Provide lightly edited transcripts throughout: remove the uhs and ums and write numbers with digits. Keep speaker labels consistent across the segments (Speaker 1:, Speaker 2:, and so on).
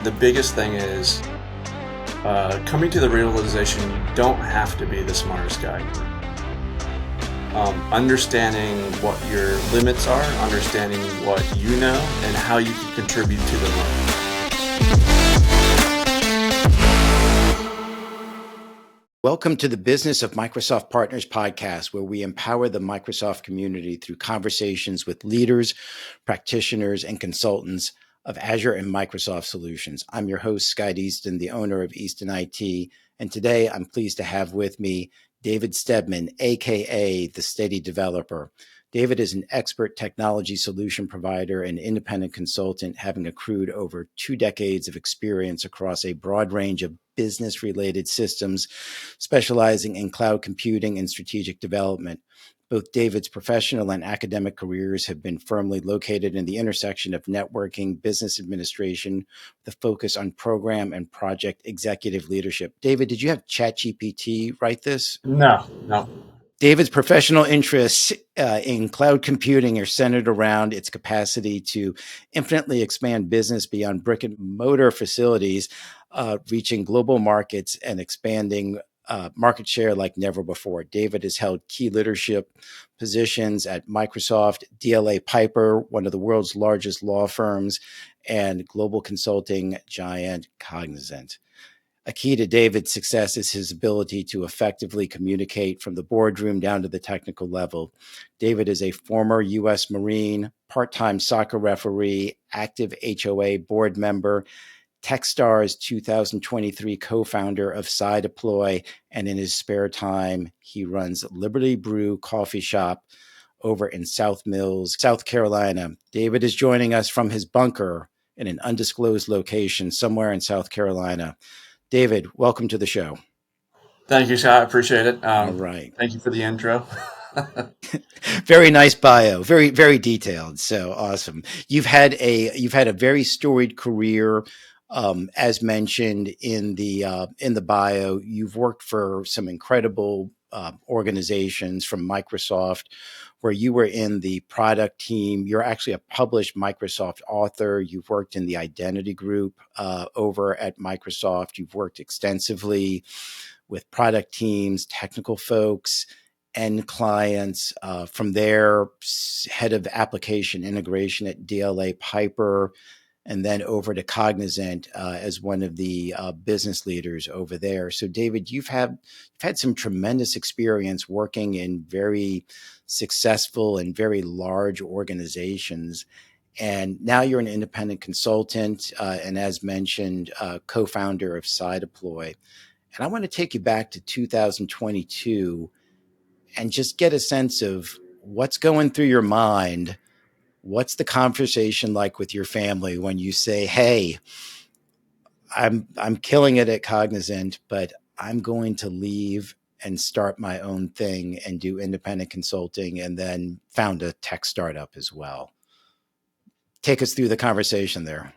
Speaker 1: The biggest thing is coming to the realization you don't have to be the smartest guy. Understanding what your limits are, understanding what you know, and how you can contribute to the learning.
Speaker 2: Welcome to the Business of Microsoft Partners podcast, where we empower the Microsoft community through conversations with leaders, practitioners, and consultants of Azure and Microsoft solutions. I'm your host, Scott Easton, the owner of Easton IT, and today I'm pleased to have with me David Steadman, aka the Steady Developer. David is an expert technology solution provider and independent consultant, having accrued over 2 decades of experience across a broad range of business-related systems, specializing in cloud computing and strategic development. Both David's professional and academic careers have been firmly located in the intersection of networking, business administration, with a focus on program and project executive leadership. David, did you have ChatGPT write this?
Speaker 1: No.
Speaker 2: David's professional interests in cloud computing are centered around its capacity to infinitely expand business beyond brick and mortar facilities, reaching global markets and expanding market share like never before. David has held key leadership positions at Microsoft, DLA Piper, one of the world's largest law firms, and global consulting giant Cognizant. A key to David's success is his ability to effectively communicate from the boardroom down to the technical level. David is a former U.S. Marine, part-time soccer referee, active HOA board member, TechStars 2023 co-founder of CyDeploy, and in his spare time, he runs Liberty Brew Coffee Shop over in South Mills, South Carolina. David is joining us from his bunker in an undisclosed location somewhere in South Carolina. David, welcome to the show.
Speaker 1: Thank you, Scott. I appreciate it.
Speaker 2: All right.
Speaker 1: Thank you for the intro.
Speaker 2: Very nice bio, very, very detailed. So awesome. You've had a very storied career. As mentioned in the bio, you've worked for some incredible organizations, from Microsoft, where you were in the product team. You're actually a published Microsoft author. You've worked in the identity group over at Microsoft. You've worked extensively with product teams, technical folks, end clients. From there, head of application integration at DLA Piper, and then over to Cognizant as one of the business leaders over there. So, David, you've had some tremendous experience working in very successful and very large organizations. And now you're an independent consultant and, as mentioned, co-founder of CyDeploy. And I want to take you back to 2022 and just get a sense of what's going through your mind. What's the conversation like with your family when you say, "Hey, I'm killing it at Cognizant, but I'm going to leave and start my own thing and do independent consulting, and then found a tech startup as well"? Take us through the conversation there.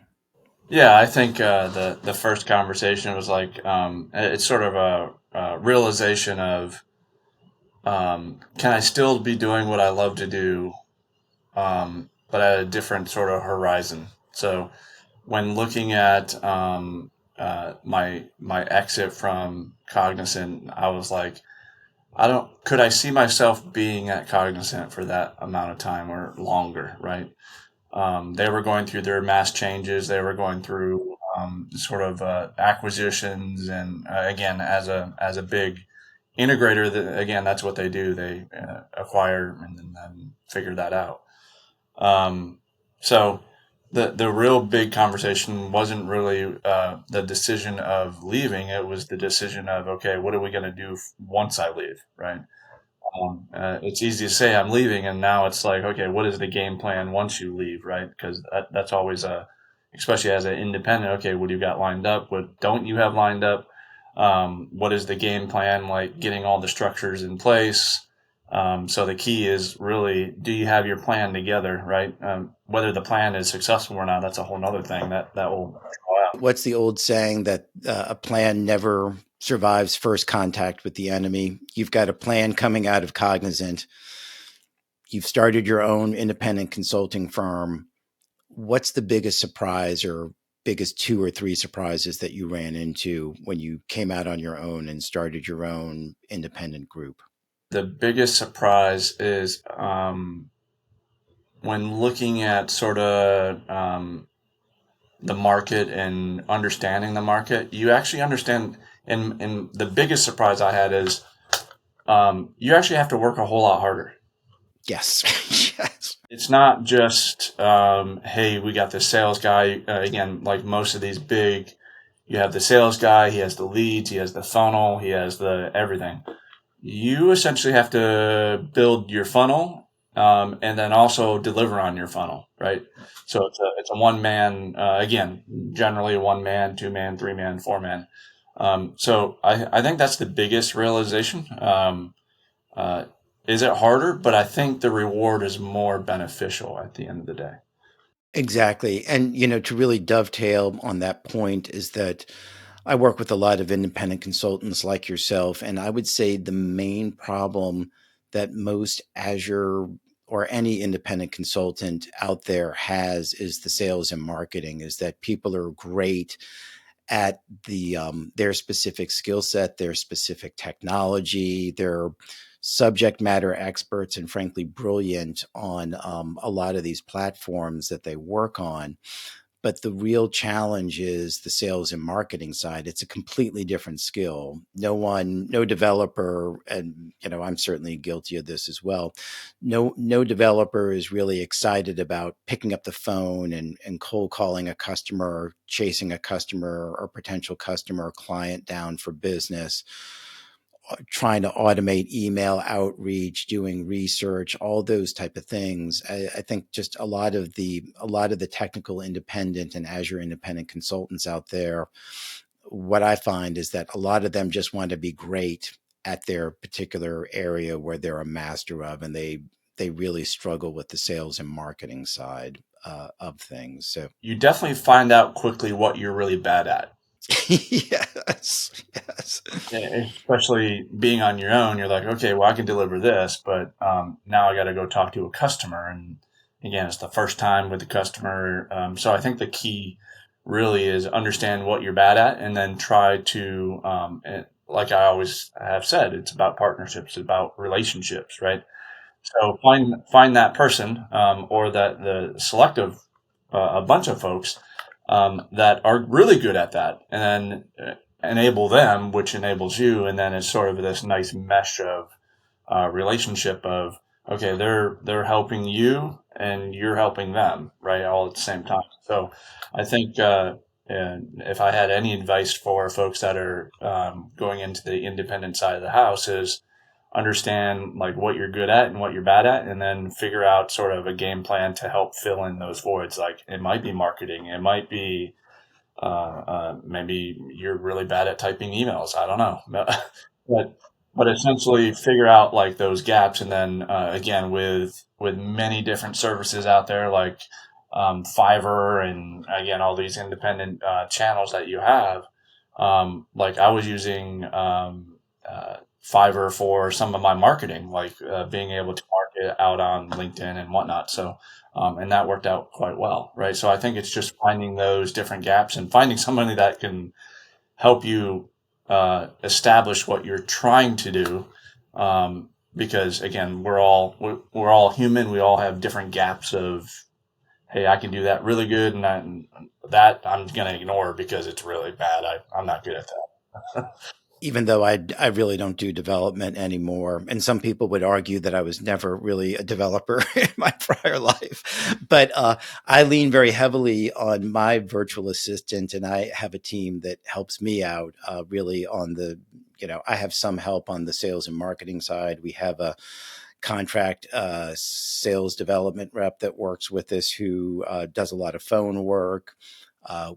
Speaker 1: Yeah, I think the first conversation was like it's sort of a realization of can I still be doing what I love to do, but at a different sort of horizon. So when looking at my exit from Cognizant, I was like, could I see myself being at Cognizant for that amount of time or longer, right? They were going through their mass changes. They were going through sort of acquisitions, and again, as a big integrator, that's what they do. They acquire and then figure that out. So the real big conversation wasn't really the decision of leaving. It was the decision of, okay, what are we going to do once I leave, right? It's easy to say I'm leaving, and now it's like, okay, what is the game plan once you leave, right? Because that's always especially as an independent, okay, what do you got lined up? What don't you have lined up? What is the game plan, like getting all the structures in place? So the key is really, do you have your plan together, right? Whether the plan is successful or not, that's a whole nother thing that will go out.
Speaker 2: What's the old saying that a plan never survives first contact with the enemy? You've got a plan coming out of Cognizant. You've started your own independent consulting firm. What's the biggest surprise or biggest two or three surprises that you ran into when you came out on your own and started your own independent group?
Speaker 1: The biggest surprise is when looking at sort of the market and understanding the market, you actually understand. And the biggest surprise I had is you actually have to work a whole lot harder.
Speaker 2: Yes. Yes.
Speaker 1: It's not just, hey, we got this sales guy. Again, like most of these big, you have the sales guy, he has the leads, he has the funnel, he has the everything. You essentially have to build your funnel and then also deliver on your funnel, right? So it's a one man, again, generally one man, two man, three man, four man. So I think that's the biggest realization. Uh, is it harder? But I think the reward is more beneficial at the end of the day.
Speaker 2: Exactly. And, to really dovetail on that point is that I work with a lot of independent consultants like yourself. And I would say the main problem that most Azure or any independent consultant out there has is the sales and marketing, is that people are great at their specific skill set, their specific technology, their subject matter experts, and frankly, brilliant on a lot of these platforms that they work on. But the real challenge is the sales and marketing side. It's a completely different skill. No developer, and I'm certainly guilty of this as well. No developer is really excited about picking up the phone and cold calling a customer, chasing a customer or potential customer or client down for business, trying to automate email outreach, doing research, all those type of things. I think just a lot of the technical independent and Azure independent consultants out there, what I find is that a lot of them just want to be great at their particular area where they're a master of, and they really struggle with the sales and marketing side of things. So
Speaker 1: You definitely find out quickly what you're really bad at.
Speaker 2: yes, yes.
Speaker 1: Especially being on your own, you're like, okay, well, I can deliver this, but now I got to go talk to a customer. And again, it's the first time with the customer. So I think the key really is understand what you're bad at and then try to, like I always have said, it's about partnerships, it's about relationships, right? So find that person or that the selective a bunch of folks that are really good at that, and then enable them, which enables you, and then it's sort of this nice mesh of relationship of okay, they're helping you and you're helping them, right, all at the same time. So I think and if I had any advice for folks that are going into the independent side of the house is understand like what you're good at and what you're bad at, and then figure out sort of a game plan to help fill in those voids. Like it might be marketing, it might be maybe you're really bad at typing emails. I don't know, but essentially figure out like those gaps, and then again with many different services out there like Fiverr and again all these independent channels that you have. Like I was using Fiverr for some of my marketing, like being able to market out on LinkedIn and whatnot. So and that worked out quite well, right? So I think it's just finding those different gaps and finding somebody that can help you establish what you're trying to do. Because again, we're all human. We all have different gaps of, hey, I can do that really good, and that I'm going to ignore because it's really bad. I'm not good at that.
Speaker 2: Even though I really don't do development anymore. And some people would argue that I was never really a developer in my prior life. But I lean very heavily on my virtual assistant, and I have a team that helps me out really on I have some help on the sales and marketing side. We have a contract sales development rep that works with us who does a lot of phone work.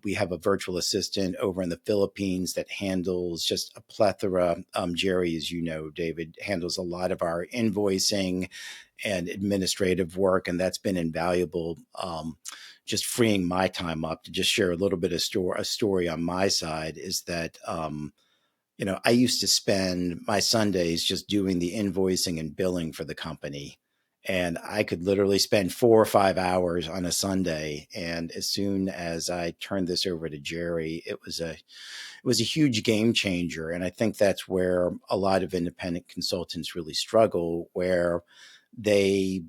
Speaker 2: We have a virtual assistant over in the Philippines that handles just a plethora. Jerry, as you know, David, handles a lot of our invoicing and administrative work, and that's been invaluable. Just freeing my time up to just share a little bit of a story on my side is that I used to spend my Sundays just doing the invoicing and billing for the company. and I could literally spend 4 or 5 hours on a Sunday. And as soon as I turned this over to Jerry, it was a huge game changer. And I think that's where a lot of independent consultants really struggle, where they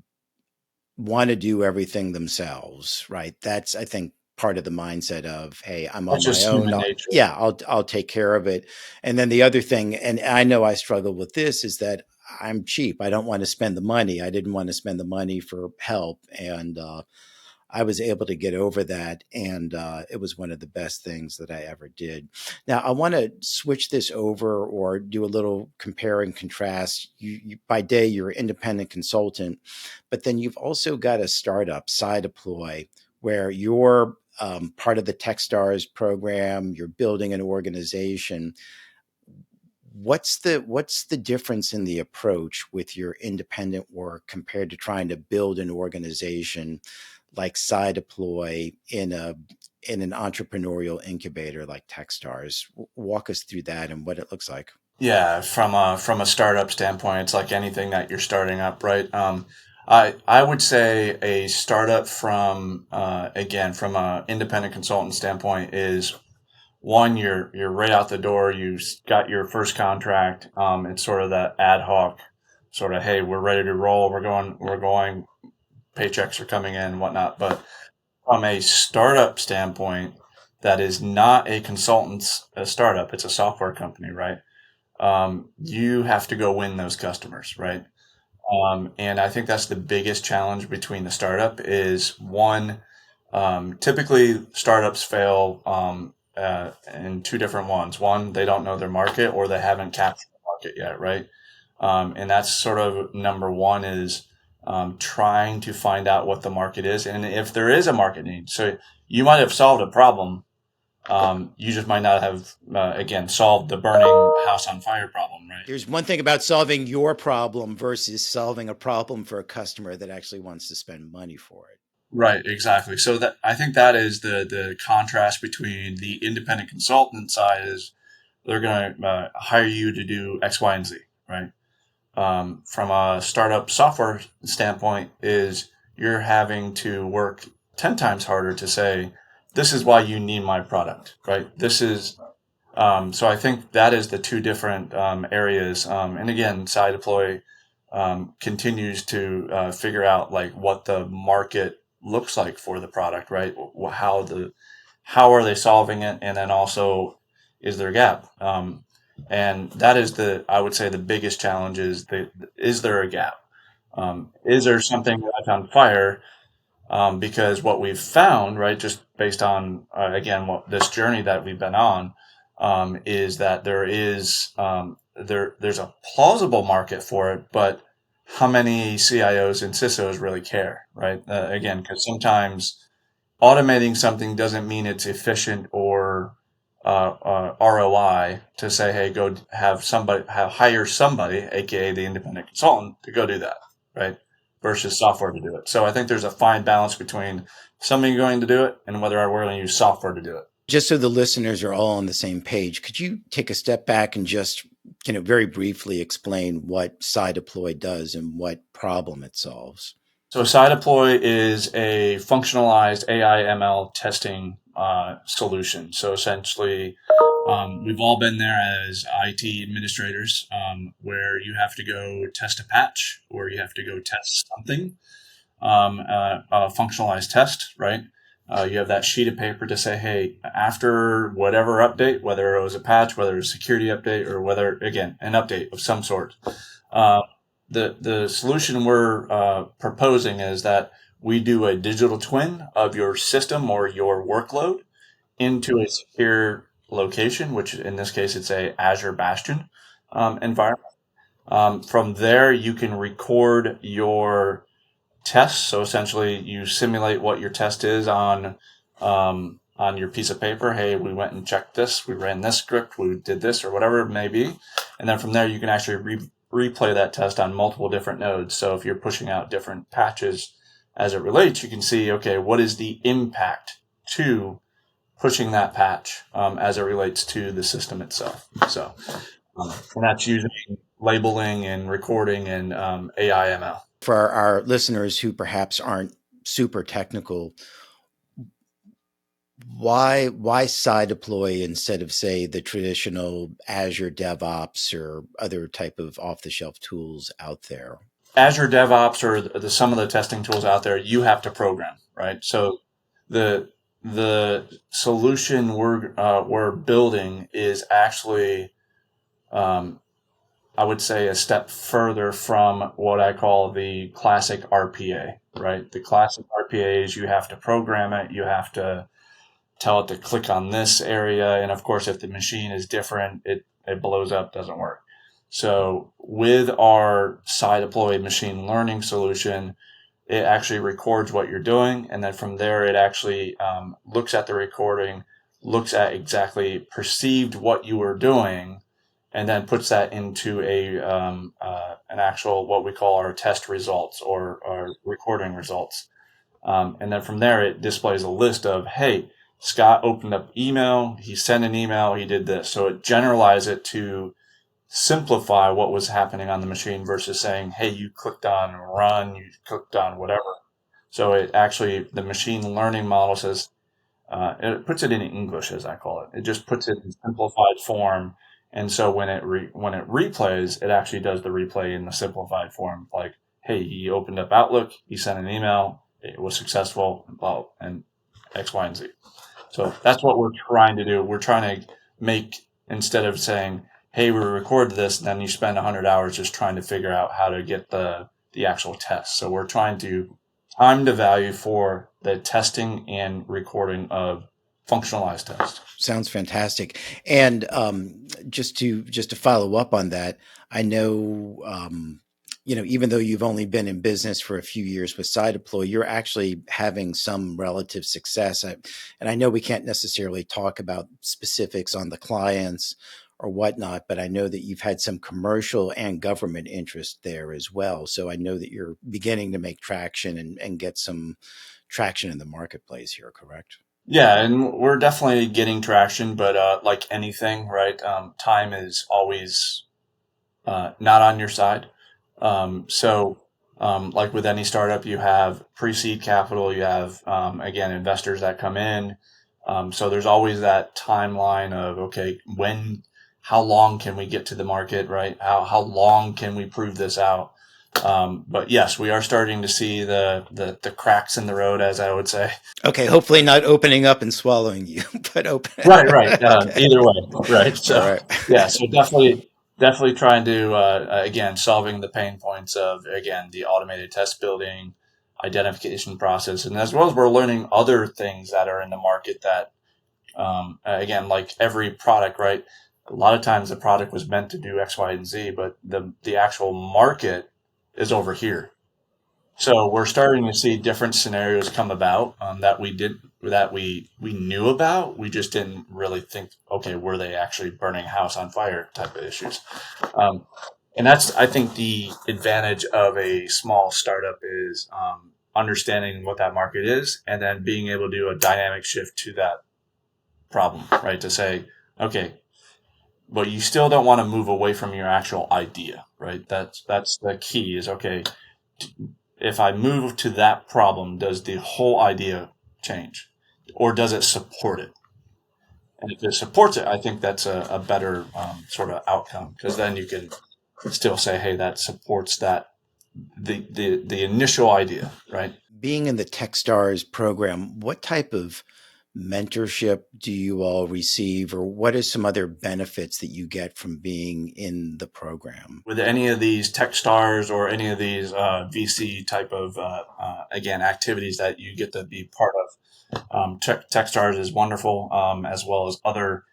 Speaker 2: want to do everything themselves, right? That's, I think, part of the mindset of, hey, I'm on
Speaker 1: That's
Speaker 2: my
Speaker 1: just
Speaker 2: own.
Speaker 1: human nature.
Speaker 2: Yeah, I'll take care of it. And then the other thing, and I know I struggle with this, is that I'm cheap. I don't want to spend the money. I didn't want to spend the money for help, and I was able to get over that, and it was one of the best things that I ever did. Now, I want to switch this over or do a little compare and contrast. By day, you're an independent consultant, but then you've also got a startup, CyDeploy, where you're part of the TechStars program. You're building an organization. What's the difference in the approach with your independent work compared to trying to build an organization like CyDeploy in an entrepreneurial incubator like TechStars? Walk us through that and what it looks like.
Speaker 1: Yeah, from a startup standpoint, it's like anything that you're starting up, right? I would say a startup from again from a independent consultant standpoint is one, you're right out the door. Got your first contract. It's sort of that ad hoc sort of, hey, we're ready to roll. We're going. Paychecks are coming in and whatnot. But from a startup standpoint, that is not a startup. It's a software company, right? You have to go win those customers, right? And I think that's the biggest challenge between the startup is one, typically startups fail in two different ones. One, they don't know their market or they haven't captured the market yet, right? And that's sort of number one is trying to find out what the market is and if there is a market need. So you might have solved a problem. You just might not have, again, solved the burning house on fire problem, right?
Speaker 2: There's one thing about solving your problem versus solving a problem for a customer that actually wants to spend money for it.
Speaker 1: Right, exactly. So that I think that is the contrast between the independent consultant side is they're going to hire you to do X, Y, and Z, right? From a startup software standpoint, is you're having to work 10 times harder to say, this is why you need my product, right? This is so I think that is the two different areas. And again, SciDeploy continues to figure out like what the market looks like for the product, right? How are they solving it, and then also is there a gap? And that is I would say the biggest challenge is there a gap? Is there something that's on fire? Because what we've found, right, just based on again what this journey that we've been on, is that there's a plausible market for it, but how many CIOs and CISOs really care, right? Again, because sometimes automating something doesn't mean it's efficient or ROI to say, hey, go hire somebody, aka the independent consultant, to go do that, right? Versus software to do it. So I think there's a fine balance between somebody going to do it and whether we're going to use software to do it.
Speaker 2: Just so the listeners are all on the same page, could you take a step back and just, very briefly explain what CyDeploy does and what problem it solves?
Speaker 1: So CyDeploy is a functionalized AI ML testing solution. So essentially, we've all been there as IT administrators, where you have to go test a patch or you have to go test something, a functionalized test, right? You have that sheet of paper to say, hey, after whatever update, whether it was a patch, whether it was a security update, or whether, again, an update of some sort, uh, the solution we're proposing is that we do a digital twin of your system or your workload into a secure location, which in this case it's a Azure Bastion environment. From there, you can record your tests. So essentially, you simulate what your test is on your piece of paper. Hey, we went and checked this. We ran this script. We did this, or whatever it may be. And then from there, you can actually replay that test on multiple different nodes. So if you're pushing out different patches as it relates, you can see, okay, what is the impact to pushing that patch as it relates to the system itself. So, and that's using labeling and recording and AI ML.
Speaker 2: For our listeners who perhaps aren't super technical, why CyDeploy instead of, say, the traditional Azure DevOps or other type of off the shelf tools out there?
Speaker 1: Azure DevOps or some of the testing tools out there, you have to program, right? So the the solution we're building is actually, um, I would say, a step further from what I call the classic RPA, right? The classic RPA is you have to program it, you have to tell it to click on this area. And of course, if the machine is different, it blows up, doesn't work. So with our CyDeploy machine learning solution, it actually records what you're doing. And then from there, it actually looks at the recording, looks at exactly perceived what you were doing, and then puts that into an actual, what we call our test results or our recording results. And then from there, it displays a list of, hey, Scott opened up email, he sent an email, he did this. So it generalized it to simplify what was happening on the machine versus saying, hey, you clicked on run, you clicked on whatever. So it actually, the machine learning model says, it puts it in English, as I call it. It just puts it in simplified form. And so when it replays, it actually does the replay in the simplified form. Like, hey, he opened up Outlook, he sent an email, it was successful, and X, Y, and Z. So that's what we're trying to do. We're trying to make, instead of saying, hey, we record this, then you spend 100 hours just trying to figure out how to get the actual test. So we're trying to time to value for the testing and recording of functionalized tests.
Speaker 2: Sounds fantastic. And just to follow up on that, I know even though you've only been in business for a few years with CyDeploy, you're actually having some relative success. And I know we can't necessarily talk about specifics on the clients or whatnot, but I know that you've had some commercial and government interest there as well. So I know that you're beginning to make traction and get some traction in the marketplace here, correct?
Speaker 1: Yeah, and we're definitely getting traction, but like anything, right? Time is always not on your side. Like with any startup, you have pre-seed capital, you have, again, investors that come in. So there's always that timeline of, okay, how long can we get to the market, right? How long can we prove this out? But yes, we are starting to see the cracks in the road, as I would say.
Speaker 2: Okay, hopefully not opening up and swallowing you, but open.
Speaker 1: Right.
Speaker 2: Okay.
Speaker 1: Either way, right.
Speaker 2: All
Speaker 1: So
Speaker 2: right.
Speaker 1: yeah, so definitely trying to again solving the pain points of again the automated test building, identification process, and as well as we're learning other things that are in the market that again, like every product, right? A lot of times the product was meant to do X, Y, and Z, but the actual market is over here. So we're starting to see different scenarios come about that we knew about. We just didn't really think, okay, were they actually burning a house on fire type of issues. Um, and that's, I think, the advantage of a small startup is understanding what that market is and then being able to do a dynamic shift to that problem, right? To say, okay, but you still don't want to move away from your actual idea, right? That's the key is, okay, if I move to that problem, does the whole idea change or does it support it? And if it supports it, I think that's a better sort of outcome because then you can still say, hey, that supports the initial idea, right?
Speaker 2: Being in the TechStars program, what type of mentorship do you all receive, or what are some other benefits that you get from being in the program?
Speaker 1: With any of these tech stars or any of these VC type of again activities that you get to be part of, TechStars is wonderful, as well as other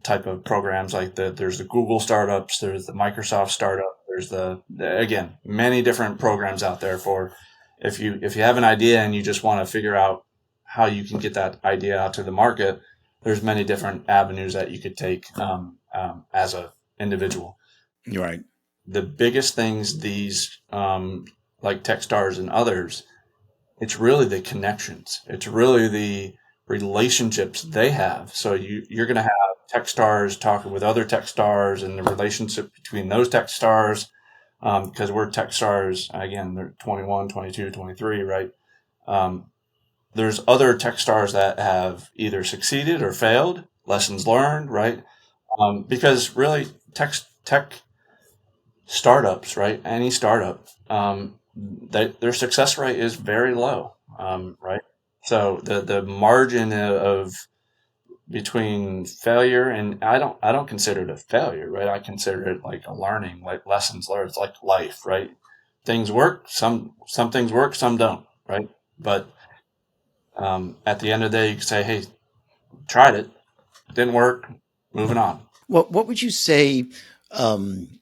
Speaker 1: type of programs like there's the Google startups, there's the Microsoft startup, there's again many different programs out there for if you have an idea and you just want to figure out how you can get that idea out to the market. There's many different avenues that you could take as a individual.
Speaker 2: Right.
Speaker 1: The biggest things these like Techstars and others, it's really the connections. It's really the relationships they have. So you're going to have Techstars talking with other Techstars and the relationship between those Techstars. because we're TechStars, again, they're 21, 22, 23, right? Um, there's other TechStars that have either succeeded or failed, lessons learned, right? Because really, tech startups, right? Any startup, their success rate is very low, right? So the margin of between failure and I don't consider it a failure, right? I consider it like a learning, like lessons learned. It's like life, right? Things work, some things work, some don't, right? But at the end of the day, you can say, "Hey, tried it, didn't work, moving on."
Speaker 2: What would you say, um,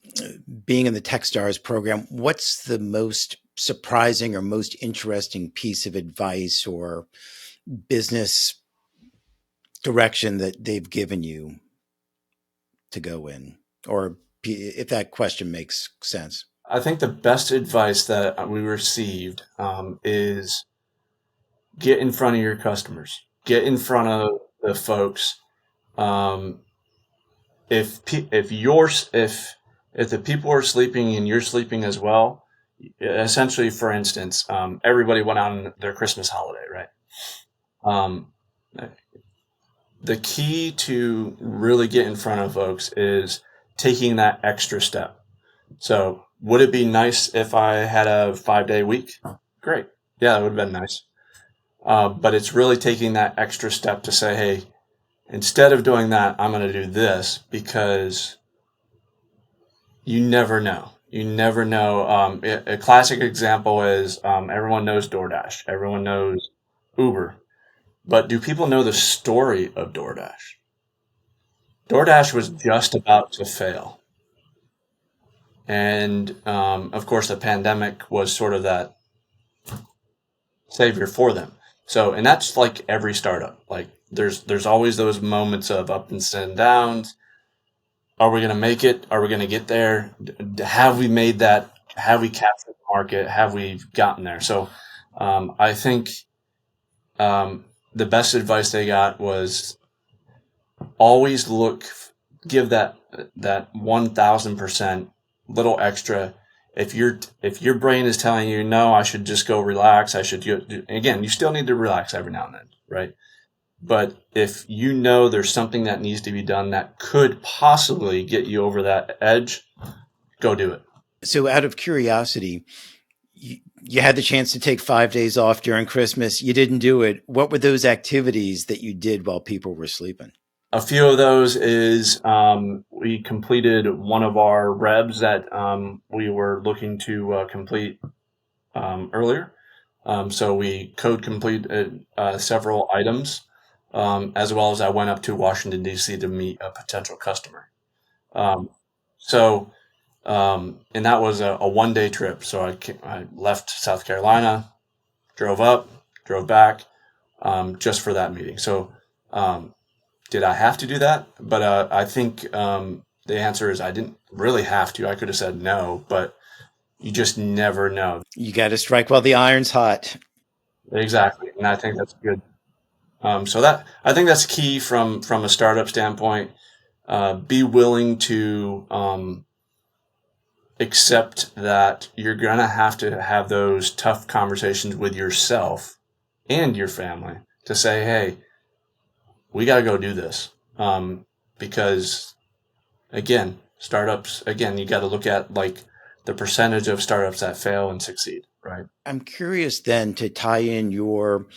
Speaker 2: being in the TechStars program, what's the most surprising or most interesting piece of advice or business direction that they've given you to go in? Or if that question makes sense.
Speaker 1: I think the best advice that we received is get in front of your customers, get in front of the folks. Um, if the people are sleeping and you're sleeping as well, essentially, for instance, everybody went on their Christmas holiday, right? Um, the key to really get in front of folks is taking that extra step. So, would it be nice if I had a 5-day week? Great. Yeah, that would have been nice. But it's really taking that extra step to say, hey, instead of doing that, I'm going to do this because you never know. You never know. A classic example is everyone knows DoorDash, everyone knows Uber. But do people know the story of DoorDash? DoorDash was just about to fail. And of course, the pandemic was sort of that savior for them. So, and that's like every startup. Like there's always those moments of ups and downs. Are we going to make it? Are we going to get there? Have we made that? Have we captured the market? Have we gotten there? So, I think um, the best advice they got was always give that 1,000% little extra. If your brain is telling you no, I should just go relax. I should again. You still need to relax every now and then, right? But if you know there's something that needs to be done that could possibly get you over that edge, go do it.
Speaker 2: So, out of curiosity, you had the chance to take 5 days off during Christmas. You didn't do it. What were those activities that you did while people were sleeping?
Speaker 1: A few of those is we completed one of our rebs that we were looking to complete earlier. So we code completed several items, as well as I went up to Washington, D.C. to meet a potential customer. Um, so, and that was a 1-day trip. So I left South Carolina, drove up, drove back, just for that meeting. So, um, did I have to do that? But I think the answer is I didn't really have to. I could have said no, but you just never know.
Speaker 2: You got to strike while the iron's hot.
Speaker 1: Exactly, and I think that's good. So that I think that's key from a startup standpoint. Be willing to accept that you're gonna have to have those tough conversations with yourself and your family to say, "Hey, we got to go do this," because again, startups. Again, you got to look at like the percentage of startups that fail and succeed, right?
Speaker 2: I'm curious then to tie in your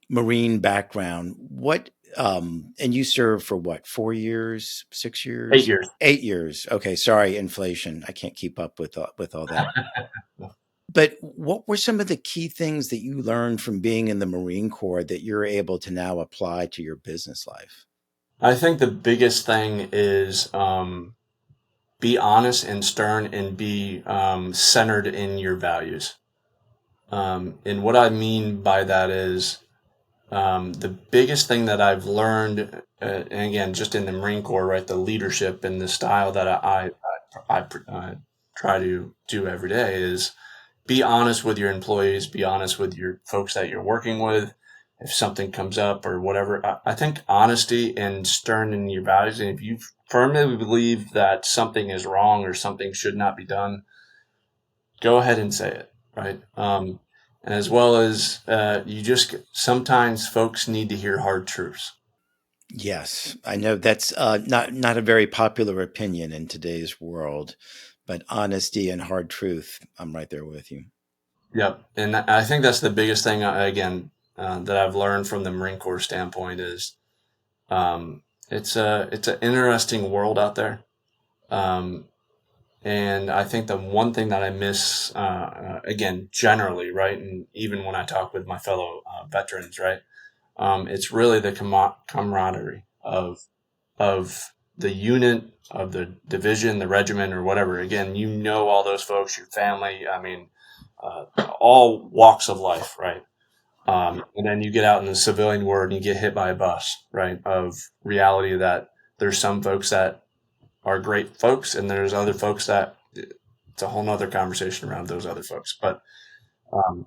Speaker 2: Marine background. And you served for what, 4 years,
Speaker 1: 8
Speaker 2: 6 years,
Speaker 1: years.
Speaker 2: 8 years? Okay, sorry, inflation. I can't keep up with all that. But what were some of the key things that you learned from being in the Marine Corps that you're able to now apply to your business life?
Speaker 1: I think the biggest thing is be honest and stern and be centered in your values. And what I mean by that is the biggest thing that I've learned, and again, just in the Marine Corps, right, the leadership and the style that I try to do every day is be honest with your employees, be honest with your folks that you're working with. If something comes up or whatever, I think honesty and stern in your values, and if you firmly believe that something is wrong or something should not be done, go ahead and say it, right? And as well as sometimes folks need to hear hard truths.
Speaker 2: Yes, I know that's not a very popular opinion in today's world, but honesty and hard truth, I'm right there with you.
Speaker 1: Yep. And I think that's the biggest thing, again, that I've learned from the Marine Corps standpoint is it's an interesting world out there. Um, and I think the one thing that I miss, again, generally, right, and even when I talk with my fellow veterans, right, it's really the camaraderie of the unit, of the division, the regiment, or whatever. Again, you know all those folks, your family. I mean, all walks of life, right? And then you get out in the civilian world and you get hit by a bus, right? Of reality that there's some folks that are great folks, and there's other folks that it's a whole nother conversation around those other folks. But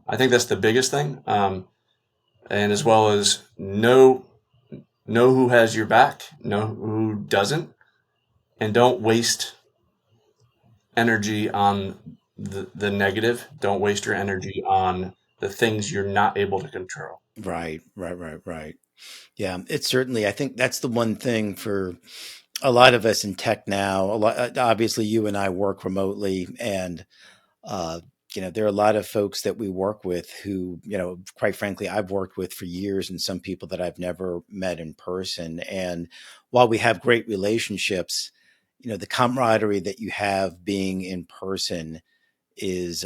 Speaker 1: I think that's the biggest thing, and as well as know who has your back, know who doesn't, and don't waste energy on the negative. Don't waste your energy on the things you're not able to control.
Speaker 2: Right. Yeah, it's certainly. I think that's the one thing for a lot of us in tech now. A lot, obviously, you and I work remotely, and uh, there are a lot of folks that we work with who, quite frankly, I've worked with for years, and some people that I've never met in person. And while we have great relationships, the camaraderie that you have being in person is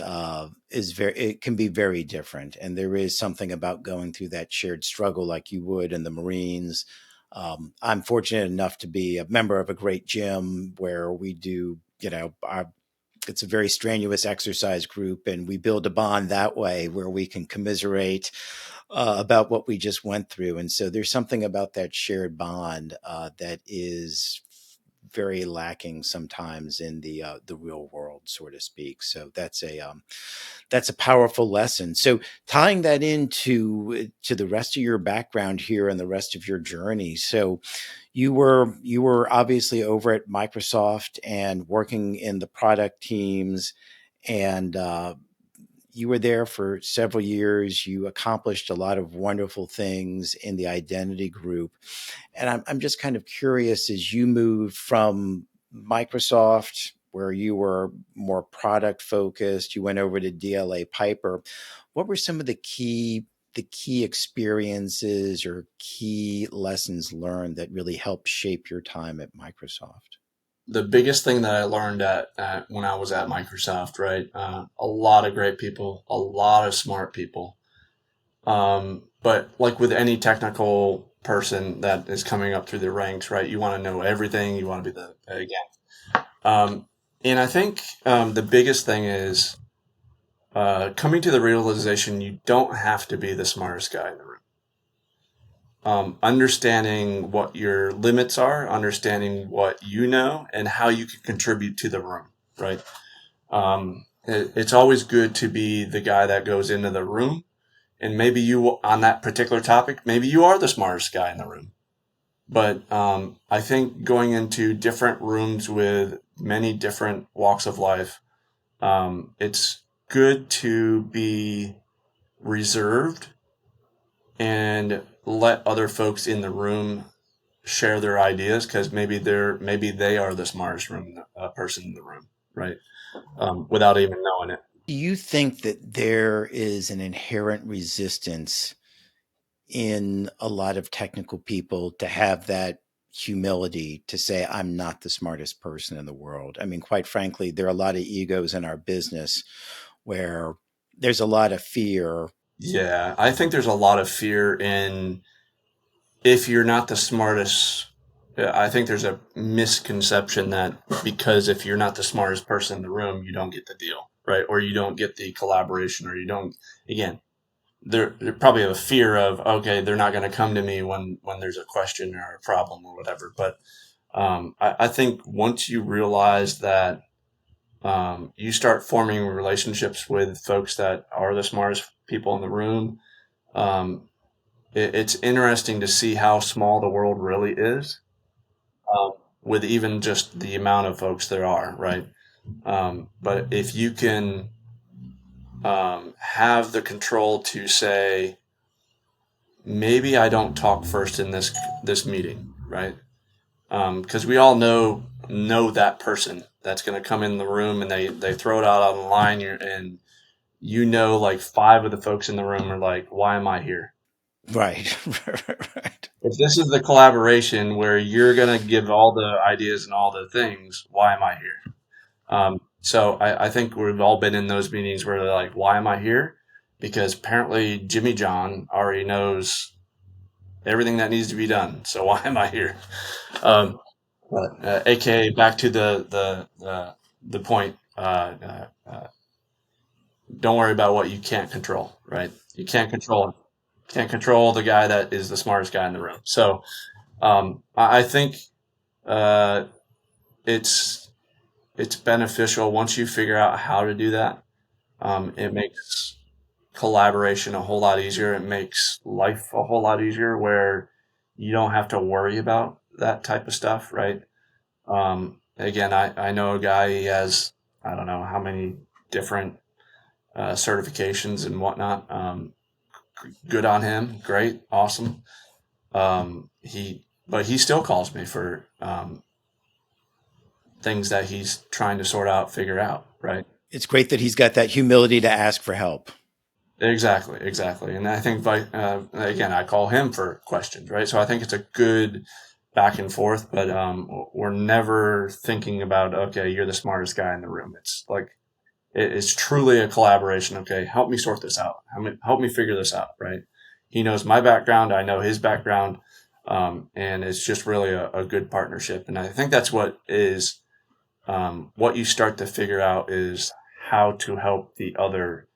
Speaker 2: very, it can be very different, and there is something about going through that shared struggle like you would in the Marines. I'm fortunate enough to be a member of a great gym where we do, it's a very strenuous exercise group, and we build a bond that way where we can commiserate about what we just went through. And so there's something about that shared bond that is very lacking sometimes in the real world, so to speak. So that's a powerful lesson. So tying that into to the rest of your background here and the rest of your journey. So you were obviously over at Microsoft and working in the product teams, and you were there for several years. You accomplished a lot of wonderful things in the identity group. And I'm just kind of curious, as you moved from Microsoft, where you were more product focused, you went over to DLA Piper. What were some of the key experiences or key lessons learned that really helped shape your time at Microsoft?
Speaker 1: The biggest thing that I learned at when I was at Microsoft, right? A lot of great people, a lot of smart people. But like with any technical person that is coming up through the ranks, right? You want to know everything. You want to be the again. Um, and I think the biggest thing is coming to the realization you don't have to be the smartest guy in the room. Understanding what your limits are, understanding what you know, and how you can contribute to the room, right? It's always good to be the guy that goes into the room, and maybe you, on that particular topic, maybe you are the smartest guy in the room. But I think going into different rooms with many different walks of life, it's good to be reserved and let other folks in the room share their ideas because maybe they are the smartest person in the room, right? Without even knowing it.
Speaker 2: Do you think that there is an inherent resistance in a lot of technical people to have that humility to say, I'm not the smartest person in the world? I mean, quite frankly, there are a lot of egos in our business where there's a lot of fear.
Speaker 1: Yeah, I think there's a lot of fear in if you're not the smartest. I think there's a misconception that because if you're not the smartest person in the room, you don't get the deal, right? Or you don't get the collaboration, or you don't. Again, they're probably have a fear of okay, they're not going to come to me when there's a question or a problem or whatever. But I think once you realize that you start forming relationships with folks that are the smartest people in the room, um, it's interesting to see how small the world really is um, with even just the amount of folks there are, right? But if you can. have the control to say, maybe I don't talk first in this meeting, right? Because we all know that person that's going to come in the room and they throw it out on the line, and like five of the folks in the room are like, why am I here?
Speaker 2: Right. Right.
Speaker 1: If this is the collaboration where you're going to give all the ideas and all the things, why am I here? So I think we've all been in those meetings where they're like, why am I here? Because apparently Jimmy John already knows everything that needs to be done. So why am I here? Um, AKA back to the point. Don't worry about what you can't control. Right? You can't control the guy that is the smartest guy in the room. So I think uh, it's it's beneficial once you figure out how to do that. It makes collaboration a whole lot easier. It makes life a whole lot easier where you don't have to worry about that type of stuff, right? Again, I know a guy, he has, I don't know how many different certifications and whatnot. Good on him. Great. Awesome. But he still calls me for things that he's trying to sort out, figure out, right?
Speaker 2: It's great that he's got that humility to ask for help.
Speaker 1: Exactly, exactly. And I think, again, I call him for questions, right? So I think it's a good back and forth, but we're never thinking about, okay, you're the smartest guy in the room. It's like, it's truly a collaboration. Okay, help me sort this out. Help me figure this out, right? He knows my background. I know his background. And it's just really a good partnership. And I think that's what you start to figure out is how to help the other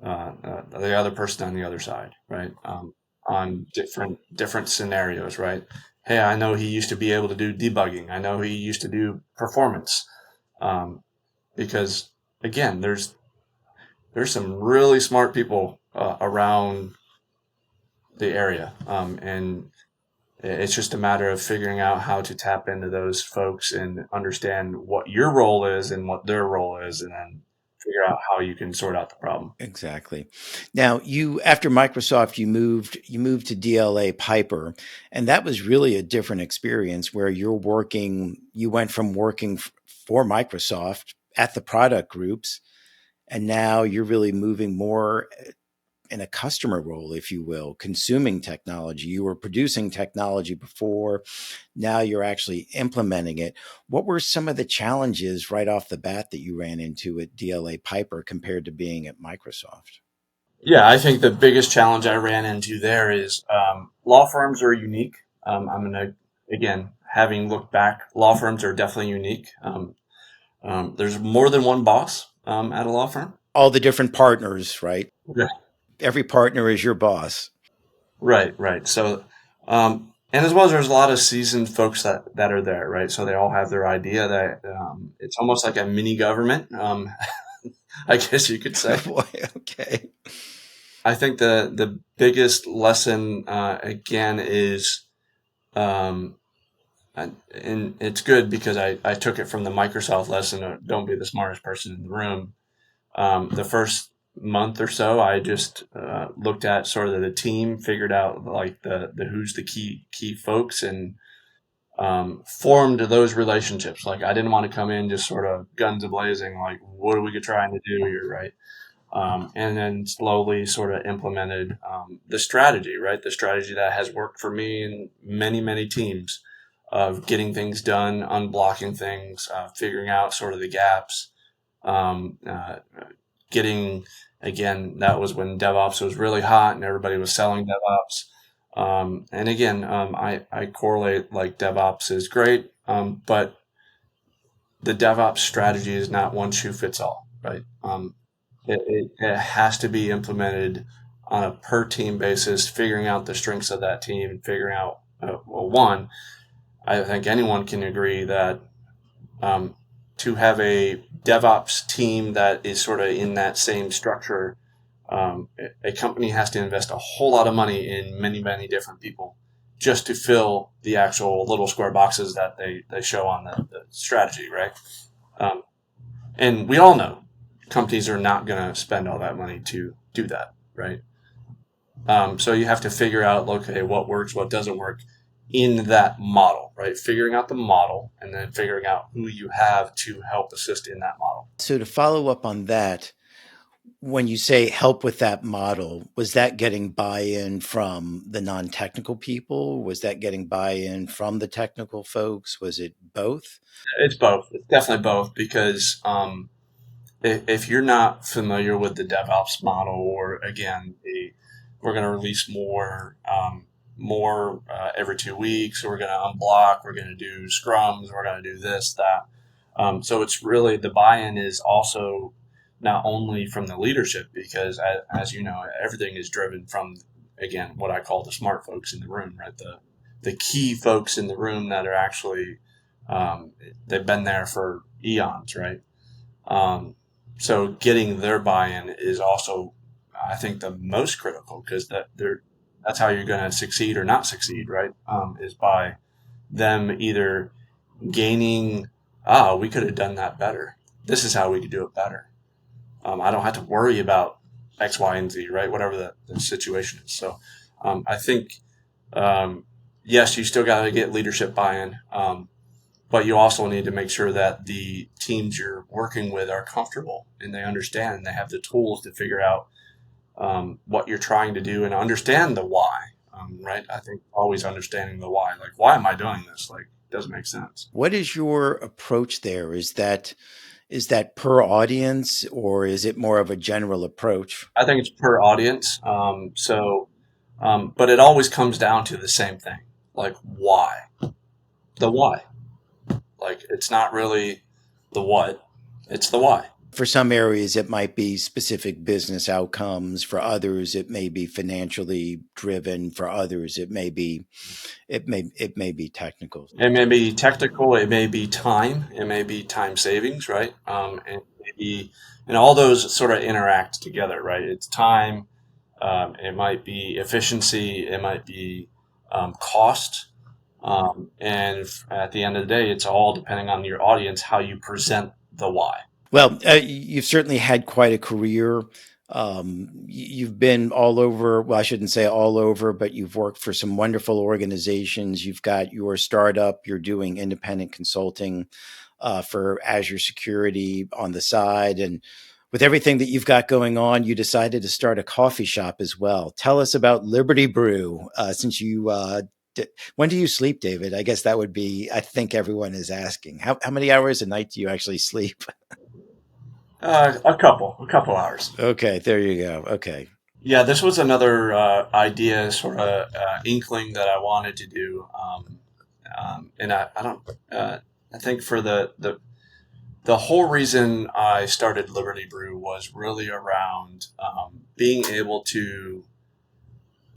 Speaker 1: person on the other side, right? On different scenarios, right? Hey, I know he used to be able to do debugging. I know he used to do performance, because again, there's some really smart people around the area, and it's just a matter of figuring out how to tap into those folks and understand what your role is and what their role is, and then figure out how you can sort out the problem.
Speaker 2: Exactly. Now, you after Microsoft, you moved to DLA Piper, and that was really a different experience where you went from working for Microsoft at the product groups, and now you're really moving more in a customer role, if you will, consuming technology. You were producing technology before, now you're actually implementing it. What were some of the challenges right off the bat that you ran into at DLA Piper compared to being at Microsoft?
Speaker 1: Yeah, I think the biggest challenge I ran into there is law firms are unique. I'm going to, again, having looked back, law firms are definitely unique. There's more than one boss at a law firm.
Speaker 2: All the different partners, right?
Speaker 1: Yeah.
Speaker 2: Every partner is your boss.
Speaker 1: Right, right. So, and as well as there's a lot of seasoned folks that are there, right? So they all have their idea that it's almost like a mini government, I guess you could say.
Speaker 2: Boy, okay.
Speaker 1: I think the biggest lesson again is, um, and it's good because I took it from the Microsoft lesson of don't be the smartest person in the room. The first month or so, I just looked at sort of the team, figured out like the who's the key folks, and formed those relationships. Like I didn't want to come in just sort of guns a blazing, like what are we trying to do here, right? And then slowly sort of implemented the strategy, right? The strategy that has worked for me and many teams of getting things done, unblocking things, figuring out sort of the gaps, um, uh, getting, again, that was when DevOps was really hot and everybody was selling DevOps. And again, I correlate like DevOps is great, but the DevOps strategy is not one shoe fits all, right? It has to be implemented on a per team basis, figuring out the strengths of that team, figuring out, well, one, I think anyone can agree that um, to have a DevOps team that is sort of in that same structure, a company has to invest a whole lot of money in many different people just to fill the actual little square boxes that they show on the strategy, right? Um, and we all know companies are not going to spend all that money to do that, right? So you have to figure out, okay, what works, what doesn't work in that model, right? Figuring out the model and then figuring out who you have to help assist in that model.
Speaker 2: So to follow up on that, when you say help with that model, was that getting buy-in from the non-technical people? Was that getting buy-in from the technical folks? Was it both?
Speaker 1: It's both. It's definitely both because if you're not familiar with the DevOps model, or again, we're going to release more every 2 weeks, or we're going to unblock, we're going to do scrums, we're going to do this, that. So it's really the buy-in is also not only from the leadership, because as you know, everything is driven from, again, what I call the smart folks in the room, right? The key folks in the room that are actually, um, they've been there for eons, right? Um, so getting their buy-in is also, I think, the most critical, because that's how you're going to succeed or not succeed, right? Is by them either gaining, we could have done that better. This is how we could do it better. I don't have to worry about X, Y, and Z, right? Whatever the situation is. So I think, um, yes, you still got to get leadership buy-in. But you also need to make sure that the teams you're working with are comfortable and they understand and they have the tools to figure out what you're trying to do and understand the why. Right? I think always understanding the why. Like, why am I doing this? Like, it doesn't make sense.
Speaker 2: What is your approach there? Is that per audience or is it more of a general approach?
Speaker 1: I think it's per audience. But it always comes down to the same thing. Like, why? The why. Like, it's not really the what, it's the why.
Speaker 2: For some areas, it might be specific business outcomes. For others, it may be financially driven. For others, it may be technical.
Speaker 1: It may be technical, it may be time savings, right? And maybe, and all those sort of interact together, right? It's time, it might be efficiency, it might be cost, at the end of the day, it's all depending on your audience how you present the why.
Speaker 2: Well, you've certainly had quite a career. You've been all over. Well, I shouldn't say all over, but you've worked for some wonderful organizations. You've got your startup. You're doing independent consulting for Azure security on the side. And with everything that you've got going on, you decided to start a coffee shop as well. Tell us about Liberty Brew, since you. When do you sleep, David? I guess that would be, I think everyone is asking. How many hours a night do you actually sleep?
Speaker 1: A couple hours.
Speaker 2: Okay, there you go. Okay.
Speaker 1: Yeah, this was another idea, sort of inkling that I wanted to do, and I don't. I think for the whole reason I started Liberty Brew was really around being able to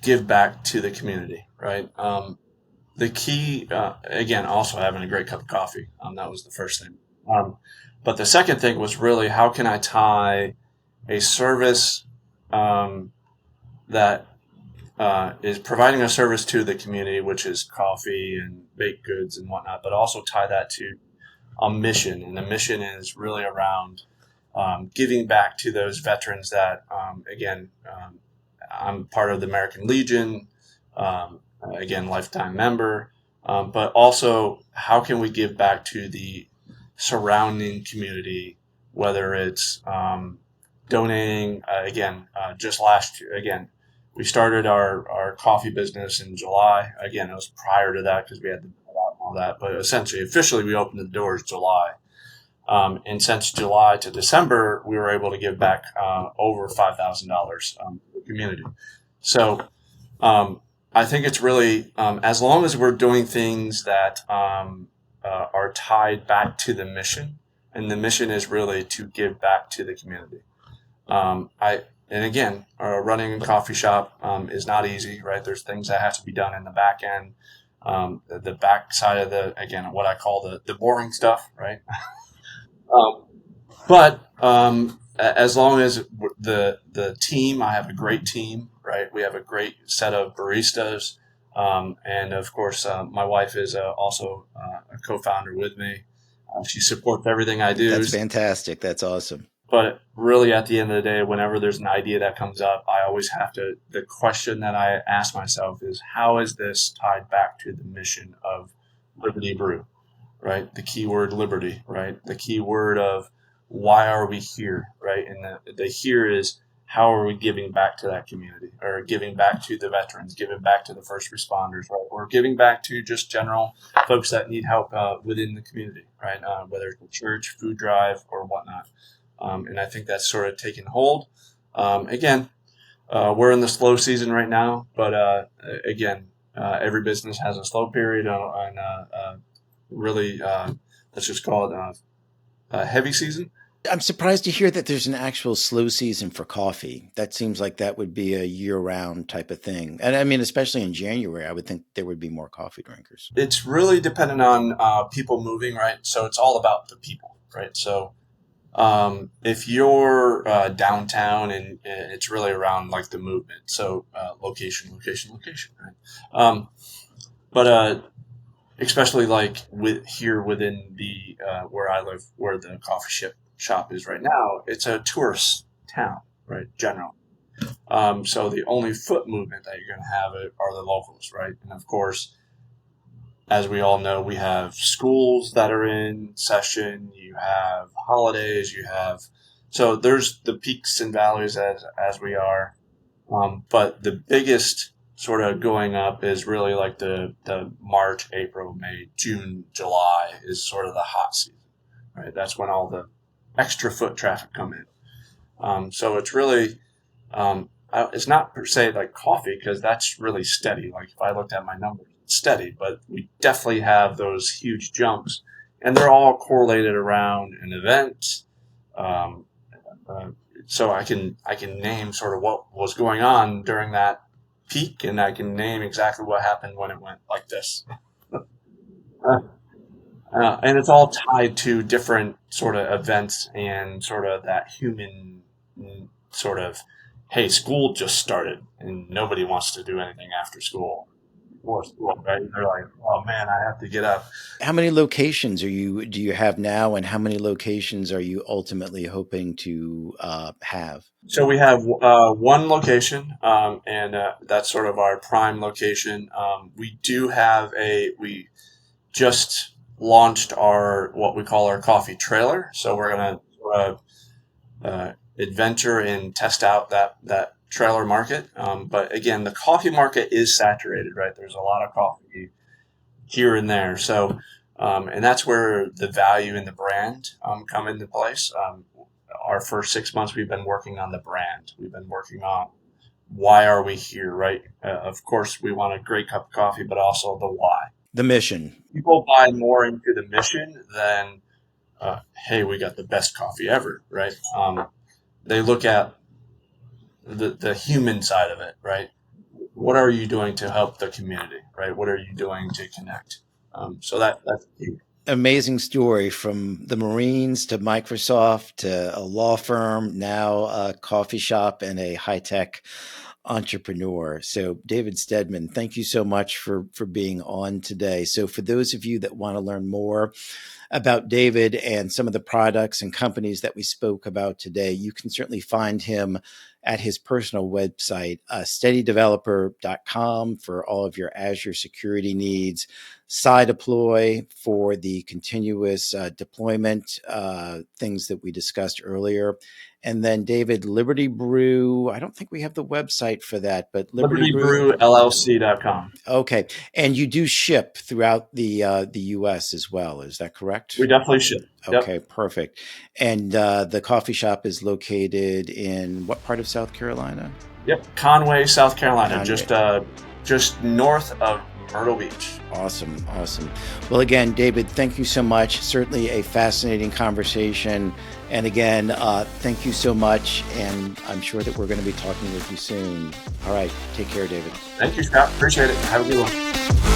Speaker 1: give back to the community, right? The key, again, also having a great cup of coffee. That was the first thing. But the second thing was really how can I tie a service um, that is providing a service to the community, which is coffee and baked goods and whatnot, but also tie that to a mission. And the mission is really around giving back to those veterans that, again, I'm part of the American Legion, again, lifetime member, but also how can we give back to the surrounding community, whether it's donating, again, just last year, again, we started our coffee business in July. Again, it was prior to that because we had to build out all that, but essentially, officially, we opened the doors July. And since July to December, we were able to give back over $5,000 to the community. So I think it's really, as long as we're doing things that are tied back to the mission, and the mission is really to give back to the community. And again, running a coffee shop is not easy, right? There's things that have to be done in the back end, the back side of again, what I call the boring stuff, right? Um, but as long as the team, I have a great team, right? We have a great set of baristas, and of course, my wife is also a co-founder with me. She supports everything I do.
Speaker 2: That's fantastic. That's awesome.
Speaker 1: But really, at the end of the day, whenever there's an idea that comes up, I always have to, the question that I ask myself is, how is this tied back to the mission of Liberty Brew, right? The keyword liberty, right? The keyword of why are we here, right? And the here is, how are we giving back to that community, or giving back to the veterans, giving back to the first responders, right? Or giving back to just general folks that need help within the community, right? Whether it's a church, food drive, or whatnot. And I think that's sort of taken hold. Again, we're in the slow season right now, but again, every business has a slow period and really, let's just call it a heavy season.
Speaker 2: I'm surprised to hear that there's an actual slow season for coffee. That seems like that would be a year-round type of thing. And I mean, especially in January, I would think there would be more coffee drinkers.
Speaker 1: It's really dependent on people moving, right? So it's all about the people, right? So if you're downtown, and it's really around like the movement, so location, right? But especially like here within the where I live, where the coffee shop is right now, it's a tourist town, right? General. So the only foot movement that you're going to have are the locals, right? And of course, as we all know, we have schools that are in session. You have holidays. So there's the peaks and valleys as we are. But the biggest sort of going up is really like the March, April, May, June, July is sort of the hot season, right? That's when all the extra foot traffic come in. So it's really, it's not per se like coffee, because that's really steady. Like if I looked at my numbers, it's steady, but we definitely have those huge jumps, and they're all correlated around an event. So I can name sort of what was going on during that peak, and I can name exactly what happened when it went like this. And it's all tied to different sort of events and sort of that human sort of, hey, school just started and nobody wants to do anything after school. Before school, right? They're like, oh man, I have to get up.
Speaker 2: How many locations do you have now, and how many locations are you ultimately hoping to have?
Speaker 1: So we have one location, and that's sort of our prime location. We just launched our what we call our coffee trailer. So we're going to adventure and test out that trailer market. But again, the coffee market is saturated, right? There's a lot of coffee here and there. So, and that's where the value in the brand come into place. Our first 6 months, we've been working on the brand. We've been working on why are we here, right? Of course, we want a great cup of coffee, but also the why.
Speaker 2: The mission.
Speaker 1: People buy more into the mission than, hey, we got the best coffee ever, right? They look at the human side of it, right? What are you doing to help the community, right? What are you doing to connect? So that's huge.
Speaker 2: Amazing story, from the Marines to Microsoft to a law firm, now a coffee shop and a high-tech entrepreneur. So David Steadman, thank you so much for being on today. So for those of you that want to learn more about David and some of the products and companies that we spoke about today, you can certainly find him at his personal website, steadydeveloper.com, for all of your Azure security needs, CyDeploy for the continuous deployment things that we discussed earlier. And then David, Liberty Brew, I don't think we have the website for that, but
Speaker 1: LibertyBrewLLC.com.
Speaker 2: Okay. And you do ship throughout the U.S. as well. Is that correct?
Speaker 1: We definitely ship.
Speaker 2: Okay, perfect. And the coffee shop is located in what part of South Carolina?
Speaker 1: Yep, Conway, South Carolina,
Speaker 2: Conway.
Speaker 1: just north of Myrtle Beach.
Speaker 2: Awesome. Well, again, David, thank you so much. Certainly a fascinating conversation. And again, thank you so much. And I'm sure that we're going to be talking with you soon. All right. Take care, David.
Speaker 1: Thank you, Scott. Appreciate it. Have a good one.